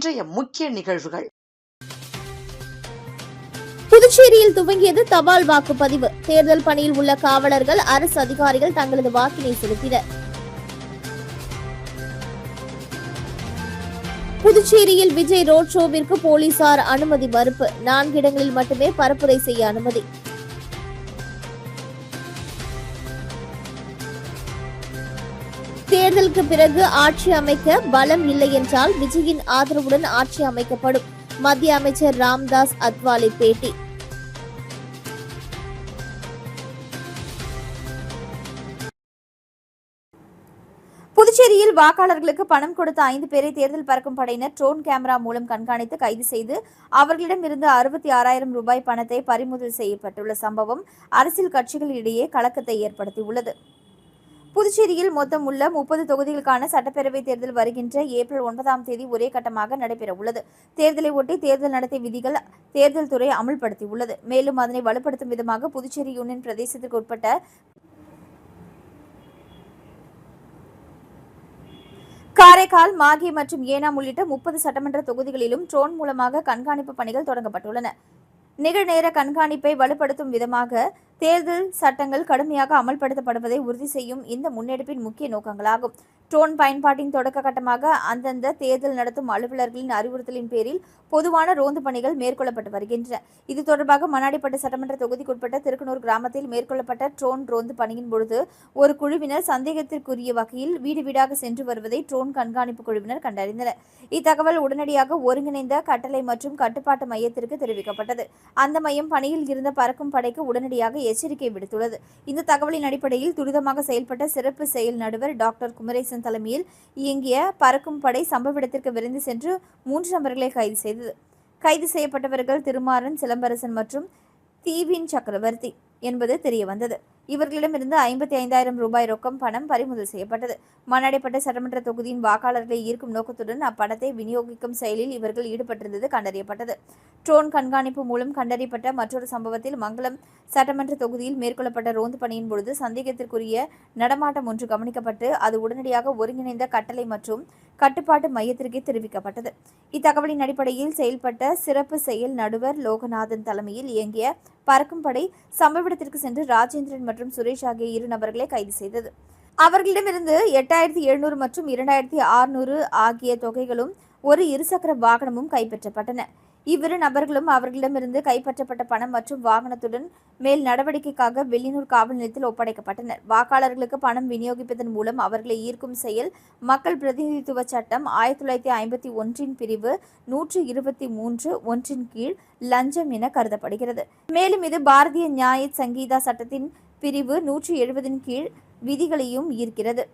இன்றைய முக்கிய நிகழ்வுகள். புதுச்சேரியில் துவங்கியது தபால் வாக்குப்பதிவு. தேர்தல் பணியில் உள்ள காவலர்கள், அரசு அதிகாரிகள் தங்களது வாக்கினை செலுத்தினர். புதுச்சேரியில் விஜய் ரோட் ஷோவிற்கு போலீசார் அனுமதி மறுப்பு. 4 இடங்களில் மட்டுமே பரப்புரை செய்ய அனுமதி. தேர்தலுக்கு பிறகு ஆட்சி அமைக்க பலம் இல்லை என்றால் விஜயின் ஆதரவுடன் ஆட்சி அமைக்கப்படும். மத்திய அமைச்சர் ராம்தாஸ் அத்வாலே பேட்டி. புதுச்சேரியில் வாக்காளர்களுக்கு பணம் கொடுத்த 5 பேரை தேர்தல் பறக்கும் படையினர் ட்ரோன் கேமரா மூலம் கண்காணித்து கைது செய்து அவர்களிடமிருந்து 66,000 ரூபாய் பணத்தை பறிமுதல் செய்யப்பட்டுள்ள சம்பவம் அரசியல் கட்சிகளிடையே கலக்கத்தை ஏற்படுத்தியுள்ளது. புதுச்சேரியில் மொத்தம் உள்ள 30 தொகுதிகளுக்கான சட்டப்பேரவைத் தேர்தல் வருகின்ற ஏப்ரல் 9ஆம் தேதி ஒரே கட்டமாக நடைபெறவுள்ளது. தேர்தலை ஒட்டி தேர்தல் நடத்தை விதிகள் தேர்தல் துறை அமல்படுத்தியுள்ளது. மேலும் அதனை வலுப்படுத்தும் விதமாக புதுச்சேரி யூனியன் பிரதேசத்திற்கு உட்பட்ட காரைக்கால், மாகே மற்றும் ஏனாம் உள்ளிட்ட 30 சட்டமன்ற தொகுதிகளிலும் ட்ரோன் மூலமாக கண்காணிப்பு பணிகள் தொடங்கப்பட்டுள்ளன. நிகழ்நேர கண்காணிப்பை வலுப்படுத்தும் விதமாக தேர்தல் சட்டங்கள் கடுமையாக அமல்படுத்தப்படுவதை உறுதி செய்யும் இந்த முன்னெடுப்பின் முக்கிய நோக்கங்களாகும். ட்ரோன் பயன்பாட்டின் தொடக்க கட்டமாக அந்தந்த தேர்தல் நடத்தும் அலுவலர்களின் அறிவுறுத்தலின் பேரில் பொதுவான ரோந்து பணிகள் மேற்கொள்ளப்பட்டு வருகின்றன. இது தொடர்பாக மண்ணாடிப்பட்டு சட்டமன்ற தொகுதிக்குட்பட்ட திருக்கனூர் கிராமத்தில் மேற்கொள்ளப்பட்ட ட்ரோன் ரோந்து பணியின் பொழுது ஒரு குழுவினர் சந்தேகத்திற்குரிய வகையில் வீடு வீடாக சென்று வருவதை ட்ரோன் கண்காணிப்பு குழுவினர் கண்டறிந்தனர். இத்தகவல் உடனடியாக ஒருங்கிணைந்த கட்டளை மற்றும் கட்டுப்பாட்டு மையத்திற்கு தெரிவிக்கப்பட்டது. அந்த மையம் பணியில் இருந்த பறக்கும் படைக்கு உடனடியாக எச்சரிக்கை விடுத்துள்ளது. இந்த தகவலின் அடிப்படையில் துரிதமாக செயல்பட்ட சிறப்பு செயல் நடுவர் டாக்டர் குமரேசன் தலைமையில் இயங்கிய பறக்கும் படை சம்பவ இடத்திற்கு விரைந்து சென்று 3 நபர்களை கைது செய்தது. கைது செய்யப்பட்டவர்கள் திருமாறன், சிலம்பரசன் மற்றும் தீவின் சக்கரவர்த்தி என்பது தெரியவந்தது. இவர்களிடமிருந்து 55,000 ரூபாய் ரொக்கம் பணம் பறிமுதல் செய்யப்பட்டது. மண்ணாடிப்பட்டு சட்டமன்ற தொகுதியின் வாக்காளர்களை ஈர்க்கும் நோக்கத்துடன் அப்பணத்தை விநியோகிக்கும் செயலில் இவர்கள் ஈடுபட்டிருந்தது கண்டறியப்பட்டது. ட்ரோன் கண்காணிப்பு மூலம் கண்டறியப்பட்ட மற்றொரு சம்பவத்தில் மங்களம் சட்டமன்ற தொகுதியில் மேற்கொள்ளப்பட்ட ரோந்து பணியின் பொழுது சந்தேகத்திற்குரிய நடமாட்டம் ஒன்று கவனிக்கப்பட்டு அது உடனடியாக ஒருங்கிணைந்த கட்டளை மற்றும் கட்டுப்பாட்டு மையத்திற்கே தெரிவிக்கப்பட்டது. இத்தகவலின் அடிப்படையில் செயல்பட்ட சிறப்பு செயல் நடுவர் லோகநாதன் தலைமையில் இயங்கிய பறக்கும் படை சம்பவ இடத்திற்கு சென்று ராஜேந்திரன் மற்றும் சுரேஷ் ஆகிய 2 நபர்களை கைது செய்தது. அவர்களிடமிருந்து 8,700 மற்றும் 2,600 ஆகிய தொகைகளும் ஒரு இருசக்கர வாகனமும் கைப்பற்றப்பட்டன. இவ்விரு நபர்களும் அவர்களிடமிருந்து கைப்பற்றப்பட்ட பணம் மற்றும் வாகனத்துடன் மேல் நடவடிக்கைக்காக வெள்ளினூர் காவல் நிலையத்தில் ஒப்படைக்கப்பட்டனர். வாக்காளர்களுக்கு பணம் விநியோகிப்பதன் மூலம் அவர்களை ஈர்க்கும் செயல் மக்கள் பிரதிநிதித்துவ சட்டம் 1951 பிரிவு 123 கீழ் லஞ்சம் என கருதப்படுகிறது. மேலும் இது பாரதிய நியாய சங்கீதா சட்டத்தின் பிரிவு 170 கீழ் விதிகளையும் ஈர்க்கிறது.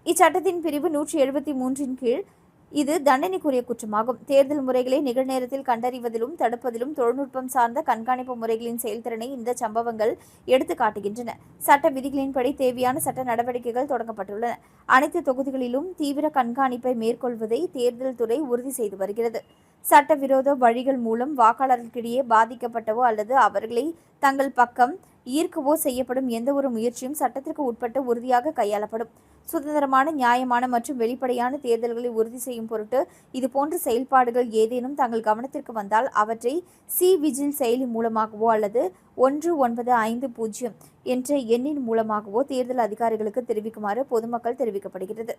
இச்சட்டத்தின் பிரிவு 173 கீழ் இது தண்டனைக்குரிய குற்றமாகும். தேர்தல் முறைகளை நிகழ்நேரத்தில் கண்டறிவதிலும் தடுப்பதிலும் தொழில்நுட்பம் சார்ந்த கண்காணிப்பு முறைகளின் செயல்திறனை இந்த சம்பவங்கள் எடுத்து காட்டுகின்றன. சட்ட விதிகளின்படி தேவையான சட்ட நடவடிக்கைகள் தொடங்கப்பட்டுள்ளன. அனைத்து தொகுதிகளிலும் தீவிர கண்காணிப்பை மேற்கொள்வதை தேர்தல் துறை உறுதி செய்து வருகிறது. சட்டவிரோத வழிகள் மூலம் வாக்காளர்களுக்கிடையே பாதிக்கப்பட்டவோ அல்லது அவர்களை தங்கள் பக்கம் ஈர்க்கவோ செய்யப்படும் எந்தவொரு முயற்சியும் சட்டத்திற்கு உட்பட்டு உறுதியாக கையாளப்படும். சுதந்திரமான, நியாயமான மற்றும் வெளிப்படையான தேர்தல்களை உறுதி செய்யும் பொருட்டு இதுபோன்ற செயல்பாடுகள் ஏதேனும் தங்கள் கவனத்திற்கு வந்தால் அவற்றை விஜில் செயலி மூலமாகவோ அல்லது 1950 என்ற எண்ணின் மூலமாகவோ தேர்தல் அதிகாரிகளுக்கு தெரிவிக்குமாறு பொதுமக்கள் தெரிவிக்கப்படுகிறது.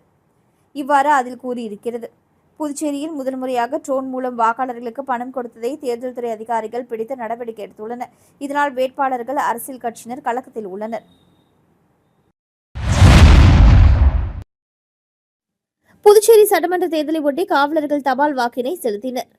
இவ்வாறு அதில் கூறியிருக்கிறது. புதுச்சேரியில் முதல் முறையாக ட்ரோன் மூலம் வாக்காளர்களுக்கு பணம் கொடுத்ததை தேர்தல் துறை அதிகாரிகள் பிடித்து நடவடிக்கை எடுத்துள்ளனர். இதனால் வேட்பாளர்கள், அரசியல் கட்சியினர் கலக்கத்தில் உள்ளனர். புதுச்சேரி சட்டமன்ற தேர்தலை ஒட்டி காவலர்கள் தபால் வாக்கினை செலுத்தினர்.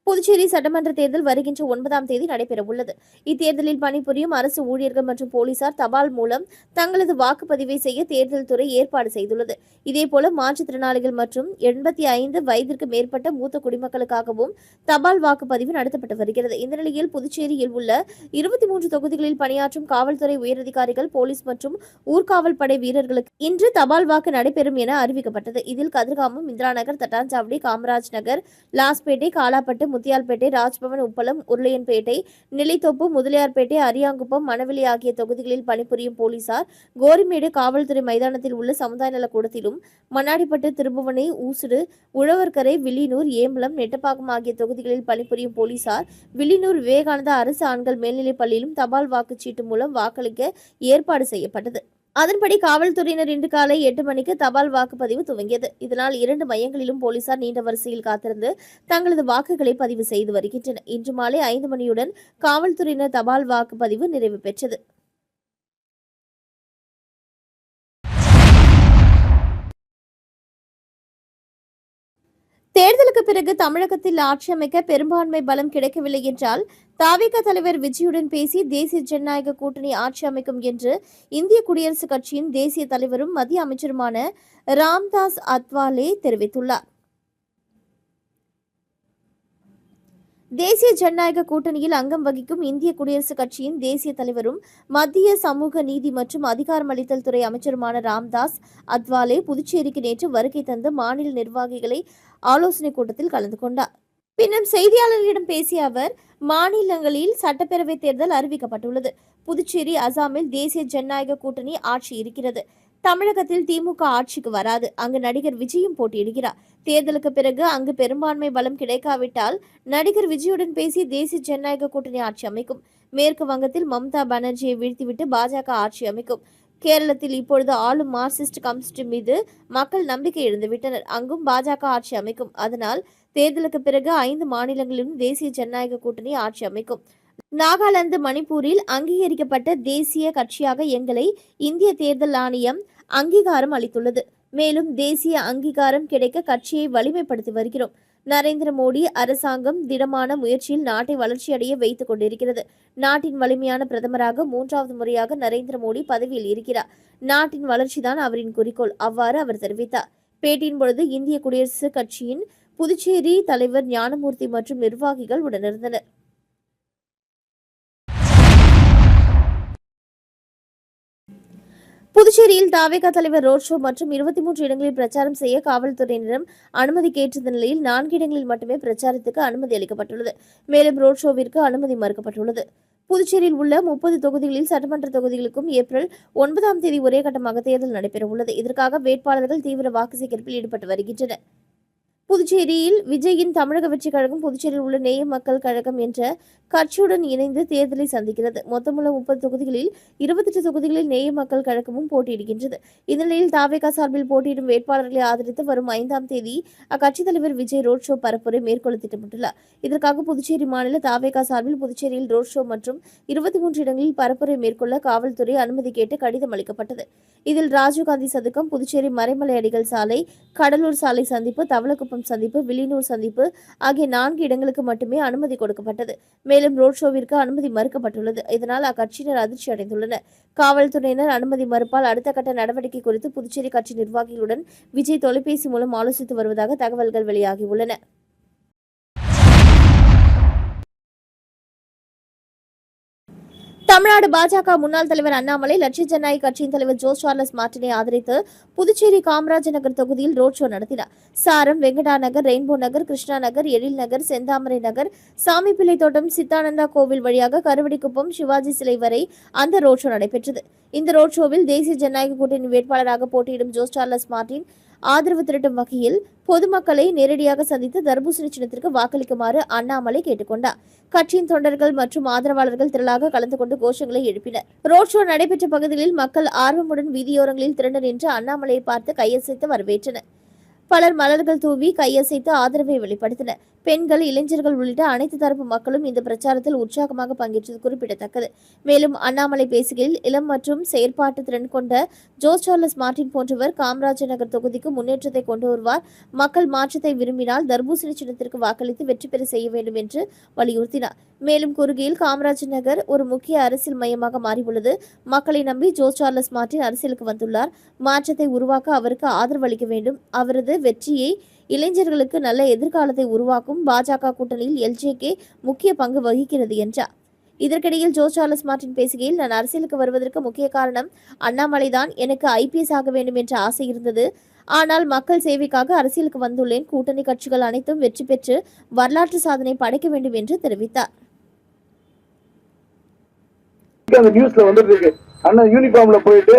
புதுச்சேரி சட்டமன்ற தேர்தல் வருகின்ற 9ஆம் தேதி நடைபெறவுள்ளது. இத்தேர்தலில் பணிபுரியும் அரசு ஊழியர்கள் மற்றும் போலீசார் தபால் மூலம் தங்களது வாக்குப்பதிவை செய்ய தேர்தல் துறை ஏற்பாடு செய்துள்ளது. இதேபோல மாற்றுத்திறனாளிகள் மற்றும் 85 வயதிற்கு மேற்பட்ட மூத்த குடிமக்களுக்காகவும் தபால் வாக்குப்பதிவு நடத்தப்பட்டு வருகிறது. இந்த நிலையில் புதுச்சேரியில் உள்ள 23 தொகுதிகளில் பணியாற்றும் காவல்துறை உயரதிகாரிகள், போலீஸ் மற்றும் ஊர்காவல் படை வீரர்களுக்கு இன்று தபால் வாக்கு நடைபெறும் என அறிவிக்கப்பட்டது. இதில் கதிர்காமம், இந்திரா நகர், தட்டாஞ்சாவடி, காமராஜ் நகர், லாஸ்பேட்டை, காலாப்பட்டு, முத்தியால்பேட்டை, ராஜ்பவன், உப்பளம், உருளையன்பேட்டை, நெல்லித்தோப்பு, முதலியார்பேட்டை, அரியாங்குப்பம், மணவெளி ஆகிய தொகுதிகளில் பணிபுரியும் போலீசார் கோரிமேடு காவல்துறை மைதானத்தில் உள்ள சமுதாய நல கூடத்திலும், மண்ணாடிப்பட்டு, திருபுவனை, ஊசுடு, உழவர்கரை, வில்லியனூர், ஏம்பலம், நெட்டப்பாக்கம் ஆகிய தொகுதிகளில் பணிபுரியும் போலீசார் வில்லியனூர் விவேகானந்தா அரசு ஆண்கள் மேல்நிலைப் பள்ளியிலும் தபால் வாக்குச்சீட்டு மூலம் வாக்களிக்க ஏற்பாடு செய்யப்பட்டது. அதன்படி காவல்துறையினர் இன்று காலை 8 மணிக்கு தபால் வாக்குப்பதிவு துவங்கியது. இதனால் 2 மையங்களிலும் போலீசார் நீண்ட வரிசையில் காத்திருந்து தங்களது வாக்குகளை பதிவு செய்து வருகின்றனர். இன்று மாலை 5 மணியுடன் காவல்துறையினர் தபால் வாக்குப்பதிவு நிறைவு பெற்றது. தேர்தலுக்கு பிறகு தமிழகத்தில் ஆட்சி அமைக்க பெரும்பான்மை பலம் கிடைக்கவில்லை என்றால் தவிக தலைவர் விஜயுடன் பேசி தேசிய ஜனநாயக கூட்டணி ஆட்சி அமைக்கும் என்று இந்திய குடியரசுக் கட்சியின் தேசிய தலைவரும் மத்திய அமைச்சருமான ராம்தாஸ் அத்வாலே தெரிவித்துள்ளார். தேசிய ஜனநாயக கூட்டணியில் அங்கம் வகிக்கும் இந்திய குடியரசுக் கட்சியின் தேசிய தலைவரும் மத்திய சமூக நீதி மற்றும் அதிகாரமளித்தல் துறை அமைச்சருமான ராம்தாஸ் அத்வாலே புதுச்சேரிக்கு நேற்று வருகை தந்து மாநில நிர்வாகிகளை ஆலோசனைக் கூட்டத்தில் கலந்து கொண்டார். பின்னர் செய்தியாளர்களிடம் பேசிய அவர், மாநிலங்களில் சட்டப்பேரவை தேர்தல் அறிவிக்கப்பட்டுள்ளது. புதுச்சேரி, அசாமில் தேசிய ஜனநாயக கூட்டணி ஆட்சி இருக்கிறது. தமிழகத்தில் திமுக ஆட்சிக்கு வராது. அங்கு நடிகர் விஜயும் போட்டியிடுகிறார். தேர்தலுக்கு பிறகு அங்கு பெரும்பான்மை பலம் கிடைக்காவிட்டால் நடிகர் விஜயுடன் பேசி தேசிய ஜனநாயக கூட்டணி ஆட்சி அமைக்கும். மேற்கு வங்கத்தில் மம்தா பானர்ஜியை வீழ்த்திவிட்டு பாஜக ஆட்சி அமைக்கும். கேரளத்தில் இப்பொழுது ஆளும் மார்க்சிஸ்ட் கம்யூனிஸ்ட் மீது மக்கள் நம்பிக்கை இழந்துவிட்டனர். அங்கும் பாஜக ஆட்சி அமைக்கும். அதனால் தேர்தலுக்கு பிறகு 5 மாநிலங்களிலும் தேசிய ஜனநாயக கூட்டணி ஆட்சி அமைக்கும். நாகாலாந்து, மணிப்பூரில் அங்கீகரிக்கப்பட்ட தேசிய கட்சியாக எங்களை இந்திய தேர்தல் ஆணையம் அங்கீகாரம் அளித்துள்ளது. மேலும் தேசிய அங்கீகாரம் கிடைக்க கட்சியை வலிமைப்படுத்தி வருகிறோம். நரேந்திர மோடி அரசாங்கம் திடமான முயற்சியில் நாட்டை வளர்ச்சியடைய வைத்துக் கொண்டிருக்கிறது. நாட்டின் வலிமையான பிரதமராக 3வது முறையாக நரேந்திர மோடி பதவியில் இருக்கிறார். நாட்டின் வளர்ச்சிதான் அவரின் குறிக்கோள். அவ்வாறு அவர் தெரிவித்தார். பேட்டியின் பொழுது இந்திய குடியரசுக் கட்சியின் புதுச்சேரி தலைவர் ஞானமூர்த்தி மற்றும் நிர்வாகிகள் உடனிருந்தனர். புதுச்சேரியில் தவிக தலைவர் ரோட் ஷோ மற்றும் 23 இடங்களில் பிரச்சாரம் செய்ய காவல்துறையினரிடம் அனுமதி கேட்டிருந்த நிலையில் 4 இடங்களில் மட்டுமே பிரச்சாரத்துக்கு அனுமதி அளிக்கப்பட்டுள்ளது. மேலும் ரோட் ஷோவிற்கு அனுமதி மறுக்கப்பட்டுள்ளது. புதுச்சேரியில் உள்ள 30 தொகுதிகளில் சட்டமன்ற தொகுதிகளுக்கும் ஏப்ரல் 9ஆம் தேதி ஒரே கட்டமாக தேர்தல் நடைபெறவுள்ளது. இதற்காக வேட்பாளர்கள் தீவிர வாக்கு சேகரிப்பில் ஈடுபட்டு வருகின்றனர். புதுச்சேரியில் விஜயின் தமிழக வெற்றிக் கழகம் புதுச்சேரியில் உள்ள நேய மக்கள் கழகம் என்ற கட்சியுடன் இணைந்து தேர்தலை சந்திக்கிறது. மொத்தமுள்ள 30 தொகுதிகளில் 28 தொகுதிகளில் நேய மக்கள் கழகமும் போட்டியிடுகின்றது. இந்நிலையில் தவிக சார்பில் போட்டியிடும் வேட்பாளர்களை ஆதரித்து வரும் 5ஆம் தேதி அக்கட்சித் தலைவர் விஜய் ரோட் ஷோ பரப்புரை மேற்கொள்ள திட்டமிட்டுள்ளார். இதற்காக புதுச்சேரி மாநில தவிக சார்பில் புதுச்சேரியில் ரோட் ஷோ மற்றும் 23 இடங்களில் பரப்புரை மேற்கொள்ள காவல்துறை அனுமதி கேட்டு கடிதம் அளிக்கப்பட்டது. இதில் ராஜீவ்காந்தி சதுக்கம், புதுச்சேரி மறைமலை அடிகள் சாலை, கடலூர் சாலை சந்திப்பு, தவளக்குப்பம் சந்திப்பு, வில்லியனூர் சந்திப்பு ஆகிய 4 இடங்களுக்கு மட்டுமே அனுமதி கொடுக்கப்பட்டது. மேலும் ரோட் ஷோவிற்கு அனுமதி மறுக்கப்பட்டுள்ளது. இதனால் அக்கட்சியினர் அதிர்ச்சி அடைந்துள்ளனர். காவல்துறையினர் அனுமதி மறுப்பால் அடுத்த கட்ட நடவடிக்கை குறித்து புதுச்சேரி கட்சி நிர்வாகிகளுடன் விஜய் தொலைபேசி மூலம் ஆலோசித்து வருவதாக தகவல்கள் வெளியாகியுள்ளன. தமிழ்நாடு பாஜக முன்னாள் தலைவர் அண்ணாமலை லட்சிய ஜனநாயக கட்சியின் தலைவர் ஜோஸ் சார்லஸ் மார்ட்டினை ஆதரித்து புதுச்சேரி காமராஜர் நகர் தொகுதியில் ரோட் ஷோ நடத்தினார். சாரம், வெங்கடா நகர், ரெயின்போ நகர், கிருஷ்ணா நகர், எழில் நகர், செந்தாமரை நகர், சாமிப்பிள்ளை தோட்டம், சித்தானந்தா கோவில் வழியாக கருவடிக்குப்பம், சிவாஜி சிலை வரை அந்த ரோட் ஷோ நடைபெற்றது. இந்த ரோட் ஷோவில் தேசிய ஜனநாயக கூட்டணி வேட்பாளராக போட்டியிடும் ஜோஸ் சார்லஸ் மார்ட்டின் ஆதரவு திரட்டும் வகையில் பொதுமக்களை நேரடியாக சந்தித்து தர்பூசணி சின்னத்திற்கு வாக்களிக்குமாறு அண்ணாமலை கேட்டுக்கொண்டார். கட்சியின் தொண்டர்கள் மற்றும் ஆதரவாளர்கள் திரளாக கலந்து கொண்டு கோஷங்களை எழுப்பினர். ரோட் ஷோ நடைபெற்ற பகுதிகளில் மக்கள் ஆர்வமுடன் வீதியோரங்களில் திரண்டு நின்று அண்ணாமலையை பார்த்து கையசைத்து வரவேற்றனர். பலர் மலர்கள் தூவி கையசைத்து ஆதரவை வெளிப்படுத்தினர். பெண்கள், இளைஞர்கள் உள்ளிட்ட அனைத்து தரப்பு மக்களும் இந்த பிரச்சாரத்தில் உற்சாகமாக பங்கேற்றது குறிப்பிடத்தக்கது. மேலும் அண்ணாமலை பேசுகையில், இளம் மற்றும் செயற்பாட்டு திறன் கொண்ட ஜோஸ் சார்லஸ் மார்ட்டின் போன்றவர் காமராஜர் நகர் தொகுதிக்கு முன்னேற்றத்தை கொண்டு வருவார். மக்கள் மாற்றத்தை விரும்பினால் தர்பூசணி சின்னத்திற்கு வாக்களித்து வெற்றி பெற செய்ய வேண்டும் என்று வலியுறுத்தினார். மேலும் கூறுகையில், காமராஜர் நகர் ஒரு முக்கிய அரசியல் மையமாக மாறியுள்ளது. மக்களை நம்பி ஜோஸ் சார்லஸ் மார்ட்டின் அரசியலுக்கு வந்துள்ளார். மாற்றத்தை உருவாக்க அவருக்கு ஆதரவு அளிக்க வேண்டும். அவரது வெற்றியை இளைஞர்களுக்கு நல்ல எதிர்காலத்தை உருவாக்கும் பாஜக கூட்டணியில் எல்ஜேகே முக்கிய பங்கு வகிக்கிறது என்றார். இதற்கிடையில் ஜோஸ் சார்லஸ் மார்ட்டின் பேசுகையில், நான் அரசியலுக்கு வருவதற்கு முக்கிய காரணம் அண்ணாமலைதான். எனக்கு IPS ஆக வேண்டும் என்ற ஆசை இருந்தது. ஆனால் மக்கள் சேவைக்காக அரசியலுக்கு வந்துள்ளேன். கூட்டணி கட்சிகள் அனைத்தும் வெற்றி பெற்று வரலாற்று சாதனை படைக்க வேண்டும் என்று தெரிவித்தார். அண்ணா யூனிஃபார்ம்ல போயிட்டு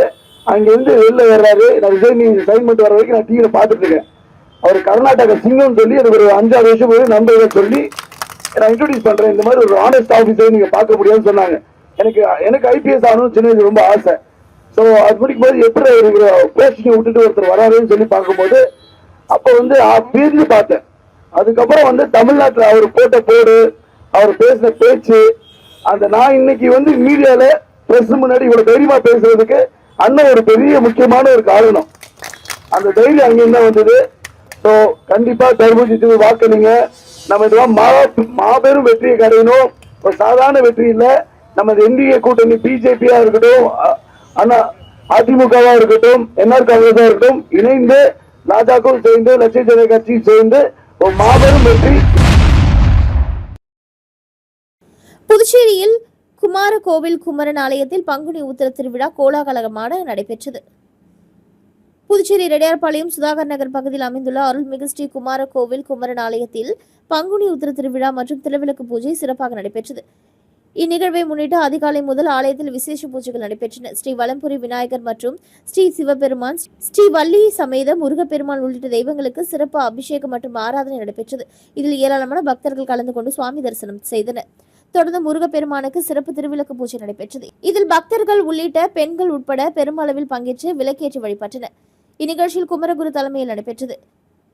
அங்கிருந்து வெளில வர்றாரு. நான் சைன் பண்ணிட்டு வர வரைக்கும் நான் டிவியில பாத்துட்டு இருக்கேன். அவர் கர்நாடக சிங்கம் சொல்லி எனக்கு ஒரு 5-6 வருஷம் போய் நண்பர்கள் சொல்லி நான் இன்ட்ரோடியூஸ் பண்றேன். இந்த மாதிரி ஒரு ஆனஸ்ட் ஆபீசர் நீங்க பார்க்க முடியாதுன்னு சொன்னாங்க. எனக்கு ஐபிஎஸ் ஆகணும்னு சின்ன வயசுல ரொம்ப ஆசை. ஸோ அது முடிக்கும் போது எப்படி போஸ்டிங்கை விட்டுட்டு ஒருத்தர் வராருன்னு சொல்லி பார்க்கும்போது அப்போ பிரிஞ்சு பார்த்தேன். அதுக்கப்புறம் தமிழ்நாட்டில் அவர் போட்ட போடு, அவர் பேசின பேச்சு, அந்த நான் இன்னைக்கு மீடியால பிரஸ் முன்னாடி இவ்வளவு தைரியமா பேசுறதுக்கு அண்ணன் ஒரு பெரிய முக்கியமான ஒரு காரணம். அந்த தைரியம் அங்கிருந்தா வந்தது. ஸோ கண்டிப்பா தர்மபுரி வாக்களிங்க. நம்ம இதெல்லாம் மாபெரும் வெற்றியை கடையணும். ஒரு சாதாரண வெற்றி இல்லை. நம்ம என்டிஏ கூட்டணி பிஜேபியா இருக்கட்டும், அண்ணா அதிமுகவா இருக்கட்டும், என்ஆர் காங்கிரஸா இருக்கட்டும், இணைந்து ராஜாக்கும் சேர்ந்து லட்சிய ஜன கட்சியும் சேர்ந்து ஒரு மாபெரும் வெற்றி. புதுச்சேரியில் குமாரகோவில் குமரன் ஆலயத்தில் பங்குனி உத்திர திருவிழா கோலாகலமாக நடைபெற்றது. புதுச்சேரி ரெட்டியார்பாளையம் சுதாகர் நகர் பகுதியில் அமைந்துள்ள அருள்மிகு ஸ்ரீ குமாரகோவில் குமரன் ஆலயத்தில் பங்குனி உத்திர திருவிழா மற்றும் திருவிளக்கு பூஜை சிறப்பாக நடைபெற்றது. இந்நிகழ்வை முன்னிட்டு அதிகாலை முதல் ஆலயத்தில் விசேஷ பூஜைகள் நடைபெற்றன. ஸ்ரீ வலம்புரி விநாயகர் மற்றும் ஸ்ரீ சிவபெருமான், ஸ்ரீ வள்ளி சமேத முருகப்பெருமான் உள்ளிட்ட தெய்வங்களுக்கு சிறப்பு அபிஷேகம் மற்றும் ஆராதனை நடைபெற்றது. இதில் ஏராளமான பக்தர்கள் கலந்து கொண்டு சுவாமி தரிசனம் செய்தனர். தொடர்ந்து முருகப்பெருமானுக்கு சிறப்பு திருவிளக்கு பூஜை நடைபெற்றது. இதில் பக்தர்கள் உள்ளிட்ட பெண்கள் உட்பட பெருமளவில் பங்கேற்று விளக்கேற்றி வழிபட்டனர். இந்நிகழ்ச்சியில் குமரகுரு தலைமையில் நடைபெற்றது.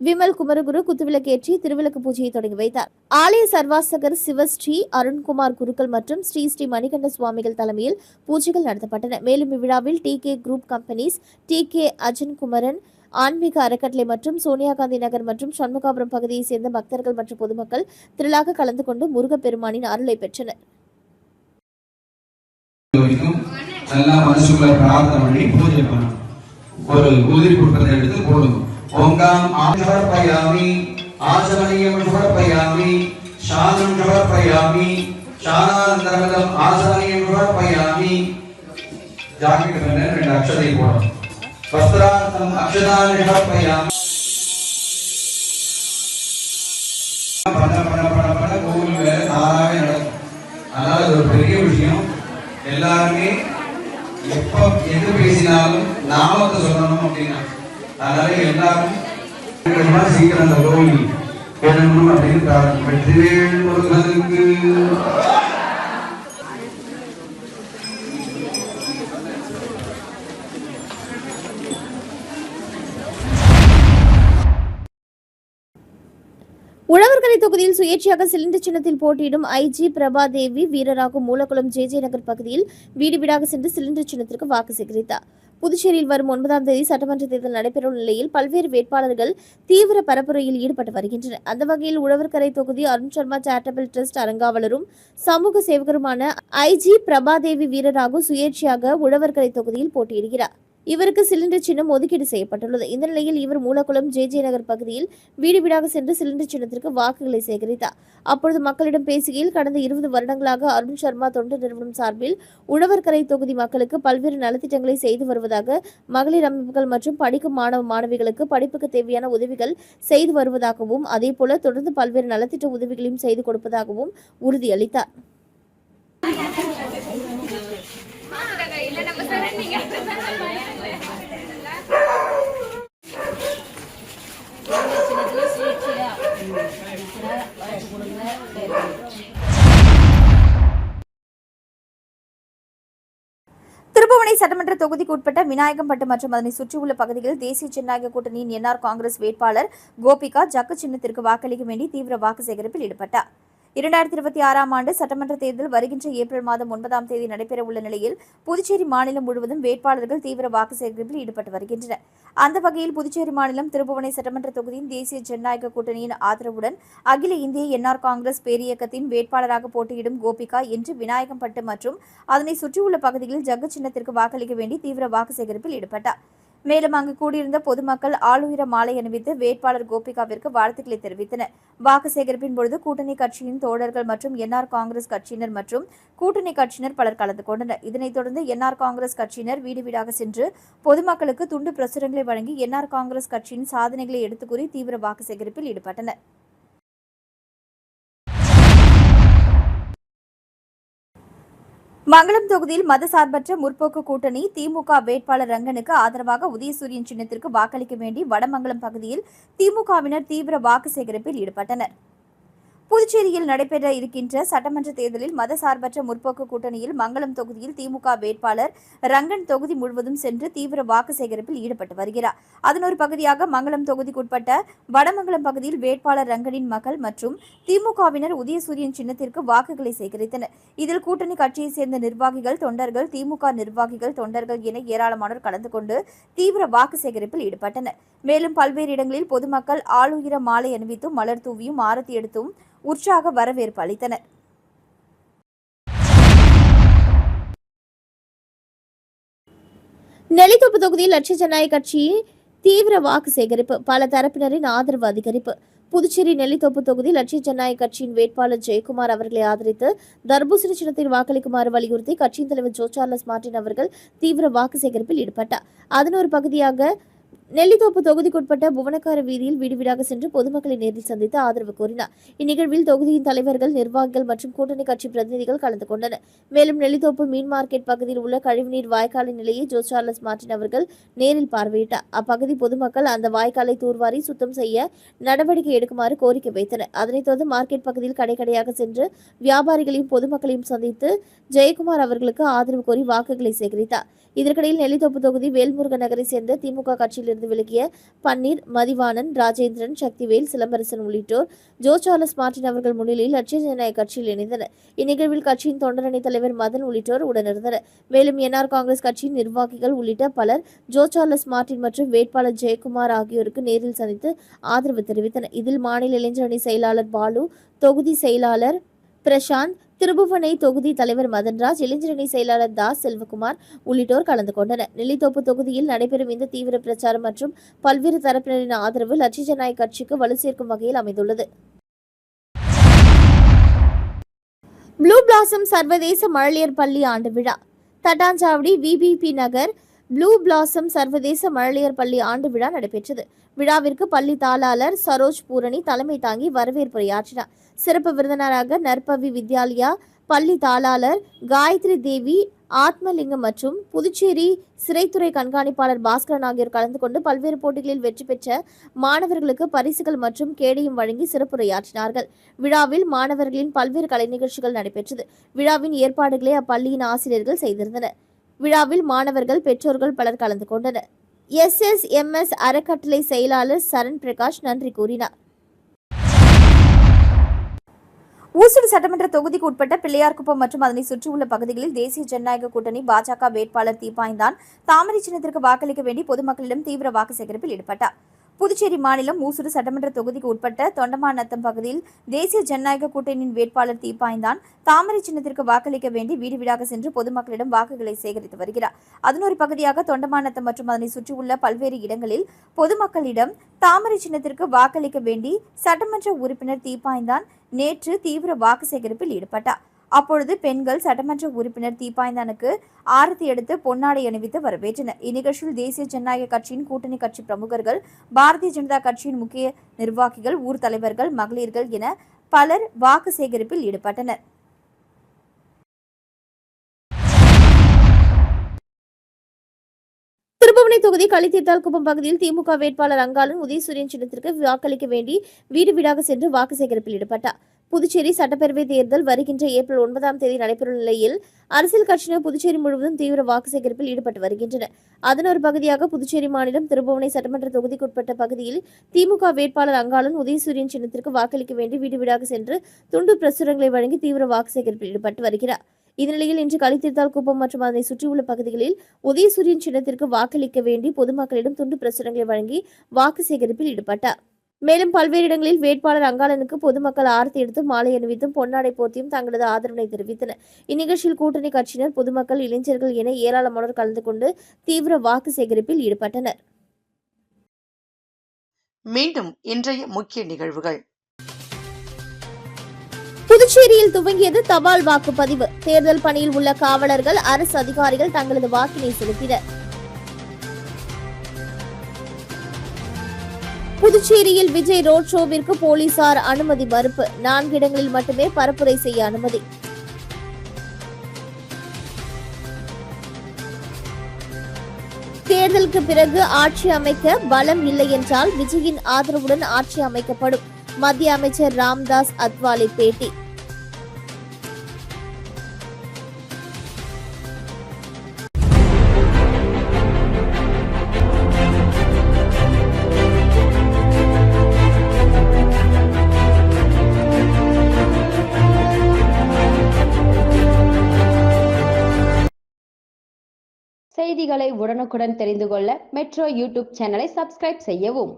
விமல் குமரகுரு குத்துவிளக்கேற்றி திருவிளக்கு பூஜையை தொடங்கி வைத்தார். ஆலய சர்வாசகர் சிவஸ்ரீ அருண்குமார் குருக்கள் மற்றும் ஸ்ரீ ஸ்ரீ மணிகண்ட சுவாமிகள் தலைமையில் பூஜைகள் நடத்தப்பட்டன. மேலும் இவ்விழாவில் TK group companies, TK Ajan Kumaran ஆன்மீக அறக்கட்டளை மற்றும் சோனியா காந்தி நகர் மற்றும் சண்முகாபுரம் பகுதியை சேர்ந்த பக்தர்கள் மற்றும் பொதுமக்கள் திரளாக கலந்து கொண்டு முருகப்பெருமானின் அருளை பெற்றனர். ஒரு உதிரி புட்பத்தை எடுத்து போடணும். ஓங்காம் ஆசமர்ப்பயாமி ஆசமனியம் சமர்ப்பயாமி சானம் சமர்ப்பயாமி சானானந்தரமதம் ஆசமனியம் சமர்ப்பயாமி. ஜாக்கெட் மேல 2 அக்ஷதை போடணும். வஸ்திரார்த்தம் அக்ஷதானி சமர்ப்பயாமி. பண்ண கோவில் வேலை தாராவே நடக்கும். அதனால இது ஒரு பெரிய விஷயம். எல்லாருமே எப்ப எது பேசினாலும் நாமத்தை சொல்லணும் அப்படின்னா, அதனால எல்லாரும் சீக்கிரம் அந்த கோவில் எழுதணும் அப்படின்னு வெற்றிவேல் முருகனுக்கு. உழவர்கரை தொகுதியில் சுயேட்சையாக சிலிண்டர் சின்னத்தில் போட்டியிடும் IG பிரபாதேவி வீரராகும் மூலக்குளம் JJ நகர் பகுதியில் வீடு வீடாக சென்று சிலிண்டர் சின்னத்திற்கு வாக்கு சேகரித்தார். புதுச்சேரியில் வரும் 9ஆம் தேதி சட்டமன்ற தேர்தல் நடைபெறவுள்ள நிலையில் பல்வேறு வேட்பாளர்கள் தீவிர பரப்புரையில் ஈடுபட்டு வருகின்றனர். அந்த வகையில் உழவர்கரை தொகுதி அருண் சர்மா சேரிட்டபிள் ட்ரஸ்ட் அறங்காவலரும் சமூக சேவகருமான IG பிரபாதேவி வீரராகு சுயேட்சையாக உழவர்கரை தொகுதியில் போட்டியிடுகிறார். இவருக்கு சிலிண்டர் சின்னம் ஒதுக்கீடு செய்யப்பட்டுள்ளது. இந்த நிலையில் இவர் மூலக்குளம் JJ நகர் பகுதியில் வீடு வீடாக சென்று சிலிண்டர் சின்னத்திற்கு வாக்குகளை சேகரித்தார். அப்பொழுது மக்களிடம் பேசுகையில், கடந்த 20 வருடங்களாக அருண் சர்மா தொண்டு நிறுவனம் சார்பில் உழவர்கரை தொகுதி மக்களுக்கு பல்வேறு நலத்திட்டங்களை செய்து வருவதாக, மகளிர் அமைப்புகள் மற்றும் படிக்கும் மாணவ மாணவிகளுக்கு படிப்புக்கு தேவையான உதவிகள் செய்து வருவதாகவும், அதேபோல தொடர்ந்து பல்வேறு நலத்திட்ட உதவிகளையும் செய்து கொடுப்பதாகவும் உறுதியளித்தார். திருப்புவனை சட்டமன்ற தொகுதிக்கு உட்பட்ட விநாயகம்பட்டு மற்றும் அதனை சுற்றியுள்ள பகுதிகளில் தேசிய ஜனநாயக கூட்டணியின் என்ஆர் காங்கிரஸ் வேட்பாளர் கோபிகா ஜக்கு சின்னத்திற்கு வாக்களிக்க வேண்டி தீவிர வாக்கு சேகரிப்பில் ஈடுபட்டார். 2026ஆம் ஆண்டு சட்டமன்ற தேர்தல் வருகின்ற ஏப்ரல் மாதம் 9ஆம் தேதி நடைபெறவுள்ள நிலையில் புதுச்சேரி மாநிலம் முழுவதும் வேட்பாளர்கள் தீவிர வாக்கு சேகரிப்பில் ஈடுபட்டு வருகின்றனர். அந்த வகையில் புதுச்சேரி மாநிலம் திருப்புவனை சட்டமன்ற தொகுதியின் தேசிய ஜனநாயக கூட்டணியின் ஆதரவுடன் அகில இந்திய என்ஆர் காங்கிரஸ் பேரியக்கத்தின் வேட்பாளராக போட்டியிடும் கோபிகா இன்று விநாயகம்பட்டு மற்றும் அதனை சுற்றியுள்ள பகுதிகளில் ஜக்கு சின்னத்திற்கு வாக்களிக்க வேண்டி தீவிர வாக்கு சேகரிப்பில் ஈடுபட்டார். மேலும் அங்கு கூடியிருந்த பொதுமக்கள் ஆளுயர மாலை அணிவித்து வேட்பாளர் கோபிகாவிற்கு வாழ்த்துக்களை தெரிவித்தனர். வாக்கு சேகரிப்பின் பொழுது கூட்டணி கட்சியின் தோழர்கள் மற்றும் என்ஆர் காங்கிரஸ் கட்சியினர் மற்றும் கூட்டணி கட்சியினர் பலர் கலந்து கொண்டனர். இதனைத் தொடர்ந்து என்ஆர் காங்கிரஸ் கட்சியினர் வீடு வீடாக சென்று பொதுமக்களுக்கு துண்டு பிரசுரங்களை வழங்கி என்ஆர் காங்கிரஸ் கட்சியின் சாதனைகளை எடுத்துக் கூறி தீவிர வாக்கு சேகரிப்பில் ஈடுபட்டனர். மங்களம் தொகுதியில் மதசார்பற்ற முற்போக்கு கூட்டணி திமுக வேட்பாளர் ரங்கனுக்கு ஆதரவாக உதயசூரியன் சின்னத்திற்கு வாக்களிக்க வேண்டி வடமங்கலம் பகுதியில் திமுகவினர் தீவிர வாக்கு சேகரிப்பில் ஈடுபட்டனர். புதுச்சேரியில் நடைபெற இருக்கின்ற சட்டமன்ற தேர்தலில் மதசார்பற்ற முற்போக்கு கூட்டணியில் மங்களம் தொகுதியில் திமுக வேட்பாளர் ரங்கன் தொகுதி முழுவதும் சென்று தீவிர வாக்கு சேகரிப்பில் ஈடுபட்டு வருகிறார். அதன் ஒரு பகுதியாக மங்களம் தொகுதிக்குட்பட்ட வடமங்கலம் பகுதியில் வேட்பாளர் ரங்கனின் மகள் மற்றும் திமுகவினர் உதயசூரியன் சின்னத்திற்கு வாக்குகளை சேகரித்தனர். இதில் கூட்டணி கட்சியைச் சேர்ந்த நிர்வாகிகள், தொண்டர்கள், திமுக நிர்வாகிகள், தொண்டர்கள் என ஏராளமானோர் கலந்து கொண்டு தீவிர வாக்கு சேகரிப்பில் ஈடுபட்டனர். மேலும் பல்வேறு இடங்களில் பொதுமக்கள் ஆளுயர மாலை அணிவித்தும் மலர் தூவியும் ஆரத்தி எடுத்தும் உற்சாக வரவேற்பு அளித்தனர். நெல்லித்தோப்பு தொகுதியில் லட்சிய ஜனநாயக கட்சி தீவிர வாக்கு சேகரிப்பு, பல தரப்பினரின் ஆதரவு அதிகரிப்பு. புதுச்சேரி நெல்லித்தோப்பு தொகுதி லட்சிய ஜனநாயக கட்சியின் வேட்பாளர் ஜெயக்குமார் அவர்களை ஆதரித்து தர்பூசணி சின்னத்தில் வாக்களிக்குமாறு வலியுறுத்தி கட்சியின் தலைவர் ஜோ சார்லஸ் மார்டின் அவர்கள் தீவிர வாக்கு சேகரிப்பில் ஈடுபட்டார். அதன் ஒரு பகுதியாக நெல்லித்தோப்பு தொகுதிக்குட்பட்ட புவனக்கார வீதியில் வீடு வீடாக சென்று பொதுமக்களை நேரில் சந்தித்து ஆதரவு கோரினார். இந்நிகழ்வில் தொகுதியின் தலைவர்கள், நிர்வாகிகள் மற்றும் கூட்டணி கட்சி பிரதிநிதிகள் கலந்து கொண்டனர். மேலும் நெல்லித்தோப்பு மீன் மார்க்கெட் பகுதியில் உள்ள கழிவுநீர் வாய்க்காலின் நிலையை ஜோ சார்லஸ் மார்டின் அவர்கள் நேரில் பார்வையிட்டார். அப்பகுதி பொதுமக்கள் அந்த வாய்க்காலை தூர்வாரி சுத்தம் செய்ய நடவடிக்கை எடுக்குமாறு கோரிக்கை வைத்தனர். அதனைத் தொடர்ந்து மார்க்கெட் பகுதியில் கடையாக சென்று வியாபாரிகளையும் பொதுமக்களையும் சந்தித்து ஜெயக்குமார் அவர்களுக்கு ஆதரவு கோரி வாக்குகளை சேகரித்தார். இதற்கிடையில் நெல்லித்தோப்பு தொகுதி வேல்முருகன் நகரை சேர்ந்த திமுக கட்சியிலிருந்து விலகிய பன்னீர், மதிவாணன், ராஜேந்திரன், சக்திவேல், சிலம்பரசன் உள்ளிட்டோர் ஜோ சார்லஸ் மார்டின் அவர்கள் முன்னிலையில் லட்சிய ஜனநாயக கட்சியில் இணைந்தனர். இந்நிகழ்வில் கட்சியின் தொண்டரணி தலைவர் மதன் உள்ளிட்டோர் உடனிருந்தனர். மேலும் என்ஆர் காங்கிரஸ் கட்சியின் நிர்வாகிகள் உள்ளிட்ட பலர் ஜோ சார்லஸ் மார்டின் மற்றும் வேட்பாளர் ஜெயக்குமார் ஆகியோருக்கு நேரில் சந்தித்து ஆதரவு தெரிவித்தனர். இதில் மாநில இளைஞர் அணி செயலாளர் பாலு, தொகுதி செயலாளர் பிரசாந்த், திருபுவனை தொகுதி தலைவர் மதன்ராஜ், இளைஞரணி செயலாளர் தாஸ் செல்வகுமார் உள்ளிட்டோர் கலந்து கொண்டனர். நெல்லித்தோப்பு தொகுதியில் நடைபெறும் இந்த தீவிர பிரச்சாரம் மற்றும் பல்வேறு தரப்பினரின் ஆதரவு லட்சிய ஜனநாயக கட்சிக்கு வலு சேர்க்கும் வகையில் அமைந்துள்ளது. ப்ளூ பிளாசம் சர்வதேச மழலையர் பள்ளி ஆண்டு விழா. தட்டாஞ்சாவடி விபிபி நகர் ப்ளூ பிளாசம் சர்வதேச மழலையர் பள்ளி ஆண்டு விழா நடைபெற்றது. விழாவிற்கு பள்ளி தாளாளர் சரோஜ் பூரணி தலைமை தாங்கி வரவேற்புரையாற்றினார். சிறப்பு விருந்தினராக நற்பவி வித்யாலயா பள்ளி தாளாளர் காயத்ரி தேவி, ஆத்மலிங்கம் மற்றும் புதுச்சேரி சிறைத்துறை கண்காணிப்பாளர் பாஸ்கரன் ஆகியோர் கலந்து கொண்டு பல்வேறு போட்டிகளில் வெற்றி பெற்ற மாணவர்களுக்கு பரிசுகள் மற்றும் கேடயம் வழங்கி சிறப்புரையாற்றினார்கள். விழாவில் மாணவர்களின் பல்வேறு கலை நிகழ்ச்சிகள் நடைபெற்றது. விழாவின் ஏற்பாடுகளை அப்பள்ளியின் ஆசிரியர்கள் செய்திருந்தனர். விழாவில் மாணவர்கள், பெற்றோர்கள் பலர் கலந்து கொண்டனர். SSMS அறக்கட்டளை செயலாளர் சரண் பிரகாஷ் நன்றி கூறினார். ஊசுடு சட்டமன்ற தொகுதிக்கு உட்பட்ட பிள்ளையார்குப்பம் மற்றும் அதனை சுற்றியுள்ள பகுதிகளில் தேசிய ஜனநாயக கூட்டணி பாஜக வேட்பாளர் தீபாய்ந்தான் தாமரை சின்னத்திற்கு வாக்களிக்க வேண்டி பொதுமக்களிடம் தீவிர வாக்கு சேகரிப்பில் ஈடுபட்டார். புதுச்சேரி மாநிலம் ஊசுடு சட்டமன்ற தொகுதிக்கு உட்பட்ட தொண்டமாநத்தம் பகுதியில் தேசிய ஜனநாயக கூட்டணியின் வேட்பாளர் தீபாய்ந்தான் தாமரை சின்னத்திற்கு வாக்களிக்க வேண்டி வீடு வீடாக சென்று பொதுமக்களிடம் வாக்குகளை சேகரித்து வருகிறார். அதன் ஒரு பகுதியாக தொண்டமாநத்தம் மற்றும் அதனை சுற்றியுள்ள பல்வேறு இடங்களில் பொதுமக்களிடம் தாமரை சின்னத்திற்கு வாக்களிக்க வேண்டி சட்டமன்ற உறுப்பினர் தீபாய்ந்தான் நேற்று தீவிர வாக்கு சேகரிப்பில் ஈடுபட்டார். அப்பொழுது பெண்கள் சட்டமன்ற உறுப்பினர் தீபாய்ந்தானுக்கு ஆரத்தி எடுத்து பொன்னாடை அணிவித்து வரவேற்றனர். இந்நிகழ்ச்சியில் தேசிய ஜனநாயக கட்சியின் கூட்டணி கட்சி பிரமுகர்கள், பாரதிய ஜனதா கட்சியின் முக்கிய நிர்வாகிகள், ஊர் தலைவர்கள், மகளிர்கள் என பலர் வாக்கு சேகரிப்பில் ஈடுபட்டனர். திருபுவனை தொகுதி களித்தீர்த்தால் குப்பம் பகுதியில் திமுக வேட்பாளர் அங்காளன் உதயசூரியன் சின்னத்திற்கு வாக்களிக்க வேண்டி வீடு வீடாக சென்று வாக்கு சேகரிப்பில் ஈடுபட்டார். புதுச்சேரி சட்டப்பேரவை தேர்தல் வருகின்ற ஏப்ரல் 9 நடைபெறும் நிலையில் அரசியல் கட்சியினர் புதுச்சேரி முழுவதும் தீவிர வாக்கு சேகரிப்பில் ஈடுபட்டு வருகின்றனர். அதன் ஒரு பகுதியாக புதுச்சேரி மாநிலம் திருபுவனை சட்டமன்ற தொகுதிக்குட்பட்ட பகுதியில் திமுக வேட்பாளர் அங்காளன் உதயசூரியன் சின்னத்திற்கு வாக்களிக்க வேண்டி வீடு வீடாக சென்று துண்டு பிரசுரங்களை வழங்கி தீவிர வாக்கு சேகரிப்பில் ஈடுபட்டு வருகிறார். இந்நிலையில் இன்று களித்தீர்த்தால் குப்பம் மற்றும் அதனை சுற்றியுள்ள பகுதிகளில் உதயசூரியன் சின்னத்திற்கு வாக்களிக்க வேண்டி பொதுமக்களிடம் துண்டு பிரசுரங்களை வழங்கி வாக்கு சேகரிப்பில் ஈடுபட்டார். மேலும் பல்வேறு இடங்களில் வேட்பாளர் அங்காளனுக்கு பொதுமக்கள் ஆரத்தி எடுத்து மாலை அணிவித்தும் பொன்னாடை போர்த்தியும் தங்களது ஆதரவினை தெரிவித்தனர். இந்நிகழ்ச்சியில் கூட்டணி கட்சியினர், பொதுமக்கள், இளைஞர்கள் என ஏராளமானோர் கலந்து கொண்டு தீவிர வாக்கு சேகரிப்பில் ஈடுபட்டனர். மீண்டும் இன்றைய முக்கிய நிகழ்வுகள். புதுச்சேரியில் துவங்கியது தபால் வாக்குப்பதிவு. தேர்தல் பணியில் உள்ள காவலர்கள், அரசு அதிகாரிகள் தங்களது வாக்கினை செலுத்தினர். புதுச்சேரியில் விஜய் ரோட் ஷோவிற்கு போலீசார் அனுமதி மறுப்பு. 4 இடங்களில் மட்டுமே பரப்புரை செய்ய அனுமதி. தேர்தலுக்கு பிறகு ஆட்சி அமைக்க பலம் இல்லை என்றால் விஜயின் ஆதரவுடன் ஆட்சி அமைக்கப்படும். மத்திய அமைச்சர் ராம்தாஸ் அத்வாலே பேட்டி. செய்திகளை உடனுக்குடன் தெரிந்து கொள்ள மெட்ரோ யூடியூப் சேனலை சப்ஸ்கிரைப் செய்யவும்.